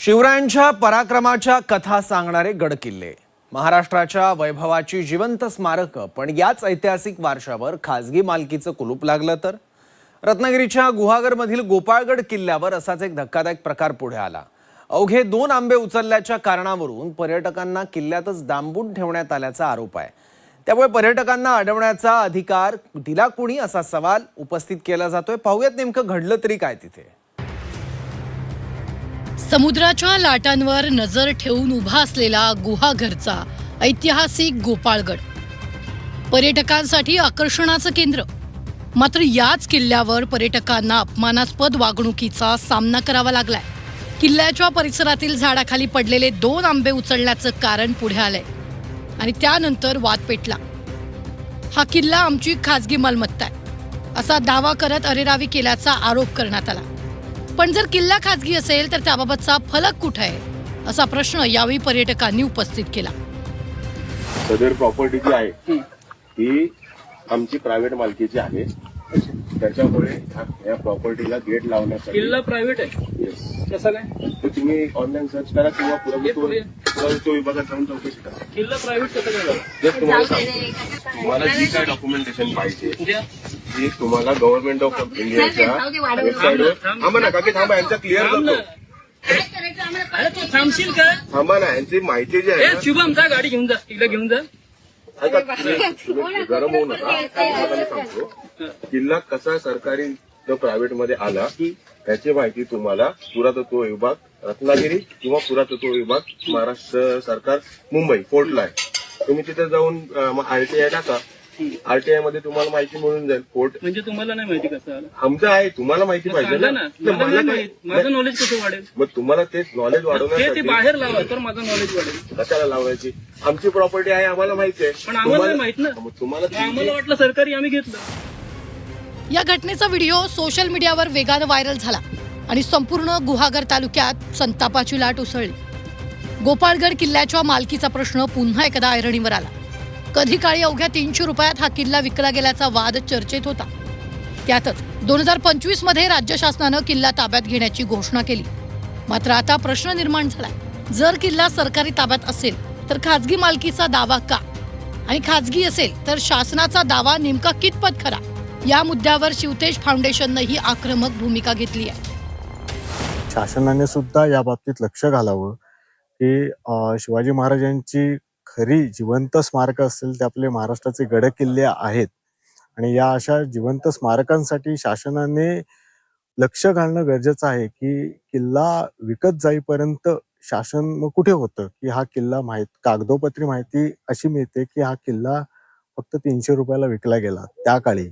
शिवरायांच्या पराक्रमाच्या कथा सांगणारे गडकिल्ले, महाराष्ट्राच्या वैभवाची जिवंत स्मारकं, पण याच ऐतिहासिक वारशावर खासगी मालकीचं कुलूप लागलं तर रत्नागिरीच्या गुहागरमधील गोपाळगड किल्ल्यावर असाच एक धक्कादायक प्रकार पुढे आला। अवघे 2 आंबे उचलल्याच्या कारणावरून पर्यटकांना किल्ल्यातच डांबून ठेवण्यात आल्याचा आरोप आहे। त्यामुळे पर्यटकांना अडवण्याचा अधिकार दिला कोणी असा सवाल उपस्थित केला जातोय। पाहूयात नेमकं घडलं तरी काय तिथे। समुद्राच्या लाटांवर नजर ठेवून उभा असलेला गुहागरचा ऐतिहासिक गोपाळगड पर्यटकांसाठी आकर्षणाचं केंद्र। मात्र याच किल्ल्यावर पर्यटकांना अपमानास्पद वागणुकीचा सामना करावा लागलाय। किल्ल्याच्या परिसरातील झाडाखाली पडलेले 2 आंबे उचलण्याचं कारण पुढे आलंय आणि त्यानंतर वाद पेटला। हा किल्ला आमची खासगी मालमत्ता आहे असा दावा करत अरेरावी केल्याचा आरोप करण्यात आला। पण जर किल्ला खासगी असेल तर त्याबाबतचा फलक कुठे आहे असा प्रश्न यावेळी पर्यटकांनी उपस्थित केला। सदर प्रॉपर्टी जी आहे ही आमची प्रायव्हेट मालकीची आहे, त्याच्यामुळे या प्रॉपर्टीला गेट लावण्यासाठी किल्ला प्रायव्हेट आहे। कसं काय तर तुम्ही ऑनलाईन सर्च करा किंवा पुरातत्व विभागात जाऊन चौकशी करा। किल्ला प्रायव्हेट कसं काय झालं? जर तुम्हाला सांगतो, तुम्हाला जी काय डॉक्युमेंटेशन पाहिजे ती तुम्हाला गव्हर्नमेंट ऑफ इंडियाच्या वेबसाईटवर थांबा ना काकी, थांबा यांचा क्लिअर करतो। अरे तू थांबशील का? थांबा ना, यांची माहिती जी आहे ए शुभम जा, गाडी घेऊन जा, किल्ला घेऊन जा। ऐका, तुम्ही गरम होऊ नका। तुम्हाला मी सांगतो, किल्ला कसा सरकारी प्रायव्हेट मध्ये आला त्याची माहिती तुम्हाला पुरातत्व विभाग रत्नागिरी किंवा पुरातत्व विभाग महाराष्ट्र सरकार मुंबई कोर्टला आहे। तुम्ही तिथे जाऊन आरटीआय टाका, आरटीआय मध्ये तुम्हाला माहिती मिळून जाईल। कोर्ट म्हणजे तुम्हाला नाही माहिती कसं आलं? आमचं आहे, तुम्हाला माहिती पाहिजे सांगा ना। ना, मला नाही माहित, माझं नॉलेज कसं वाढेल? मग तुम्हाला ते नॉलेज ते वाढवण्यासाठी बाहेर लावा तर माझं नॉलेज वाढेल। कशाला लावायची? आमची प्रॉपर्टी आहे, आम्हाला माहिती आहे। पण आम्हाला नाही माहित ना। मग तुम्हाला आम्हाला वाटलं सरकारी, आम्ही घेतलं। या घटनेचा व्हिडिओ सोशल मीडियावर वेगानं व्हायरल झाला आणि संपूर्ण गुहागर तालुक्यात संतापाची लाट उसळली। गोपाळगड किल्ल्याच्या मालकीचा प्रश्न पुन्हा एकदा ऐरणीवर आला। कधी काळी अवघ्या 300 रुपयात हा किल्ला विकला गेल्याचा वाद चर्चेत होता। त्यातच 2025 मध्ये राज्य शासनानं किल्ला ताब्यात घेण्याची घोषणा केली। मात्र आता प्रश्न निर्माण झालाय, जर किल्ला सरकारी ताब्यात असेल तर खासगी मालकीचा दावा का, आणि खासगी असेल तर शासनाचा दावा नेमका कितपत खरा, या मुद्द्यावर शिवतेज फाउंडेशननं ही आक्रमक भूमिका घेतली आहे। शासनाने सुद्धा या बाबतीत लक्ष घालावं की शिवाजी महाराजांची खरी जिवंत स्मारक असतील ते आपले महाराष्ट्राचे गडकिल्ले आहेत आणि या अशा जिवंत स्मारकांसाठी शासनाने लक्ष घालणं गरजेचं आहे की किल्ला विकत जाईपर्यंत शासन मग कुठे होतं की हा किल्ला कागदोपत्री माहिती अशी मिळते की हा किल्ला फक्त 300 रुपयाला विकला गेला त्या काळी।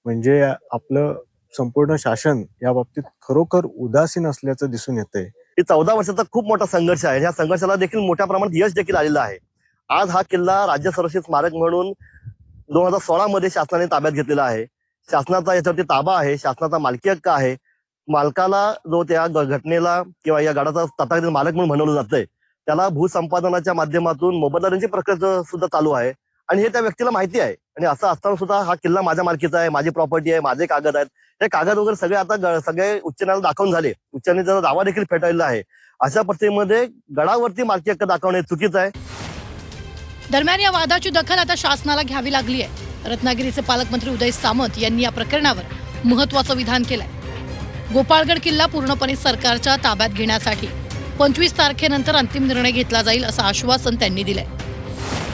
म्हणजे आपलं संपूर्ण शासन या बाबतीत खरोखर उदासीन असल्याचं दिसून येतंय। 14 वर्षाचा खूप मोठा संघर्ष आहे। या संघर्षाला देखील मोठ्या प्रमाणात यश देखील आलेलं आहे। आज हा किल्ला राज्य संरक्षित स्मारक म्हणून 2016 मध्ये शासनाने ताब्यात घेतलेला आहे। शासनाचा याच्यावरती ताबा आहे, शासनाचा मालकी हक्क आहे। मालकाला जो त्या घटनेला किंवा या गडाचा तथाकथित मालक म्हणून म्हणवलं जातंय त्याला भूसंपादनाच्या माध्यमातून मोबदलाची प्रक्रिया सुद्धा चालू आहे आणि हे त्या व्यक्तीला माहिती आहे। आणि असं असताना सुद्धा हा किल्ला माझ्या मालकीचा आहे, माझी प्रॉपर्टी आहे, माझे कागद आहेत, हे कागद वगैरे सगळे आता सगळे उच्च न्यायालयात दाखवून झाले। उच्च न्यायालयाचा दावा देखील फेटाळलेला आहे। अशा परिस्थितीमध्ये गडावरती मालकी हक्क दाखवणे चुकीचं आहे। दरम्यान या वादाची दखल आता शासनाला घ्यावी लागली आहे। रत्नागिरीचे पालकमंत्री उदय सामंत यांनी या प्रकरणावर महत्त्वाचं विधान केलंय। गोपाळगड किल्ला पूर्णपणे सरकारच्या ताब्यात घेण्यासाठी 25 तारखेनंतर अंतिम निर्णय घेतला जाईल असं आश्वासन त्यांनी दिलंय।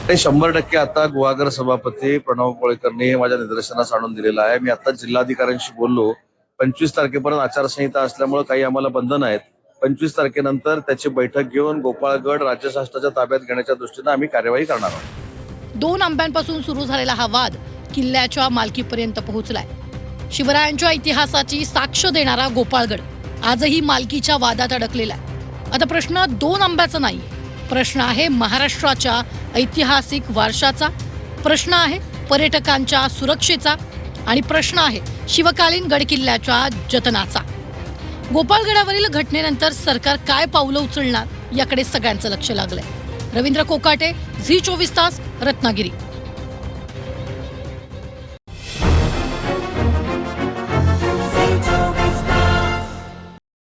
100% आता गुहागर सभापती प्रणव कोळेकरनी हे माझ्या निदर्शनास आणून दिलेलं आहे। मी आता जिल्हाधिकाऱ्यांशी बोललो, 25 तारखेपर्यंत आचारसंहिता असल्यामुळे काही आम्हाला बंधन आहेत। 25 तारखेनंतर त्याची बैठक घेऊन गोपाळगड राज्य शासनाच्या ताब्यात घेण्याच्या दृष्टीने आम्ही कार्यवाही करणार आहोत। 2 आंब्यांपासून सुरू झालेला हा वाद किल्ल्याच्या मालकीपर्यंत पोहोचलाय। शिवरायांच्या इतिहासाची साक्ष देणारा गोपाळगड आजही मालकीच्या वादात अडकलेला आहे। आता प्रश्न 2 आंब्याचा नाहीये, प्रश्न आहे महाराष्ट्राच्या ऐतिहासिक वारशाचा, प्रश्न आहे पर्यटकांच्या सुरक्षेचा आणि प्रश्न आहे शिवकालीन गडकिल्ल्याच्या जतनाचा। गोपाळगडावरील घटनेनंतर सरकार काय पावलं उचलणार याकडे सगळ्यांचं लक्ष लागलंय। रवींद्र कोकाटे, झी 24 तास, रत्नागिरी।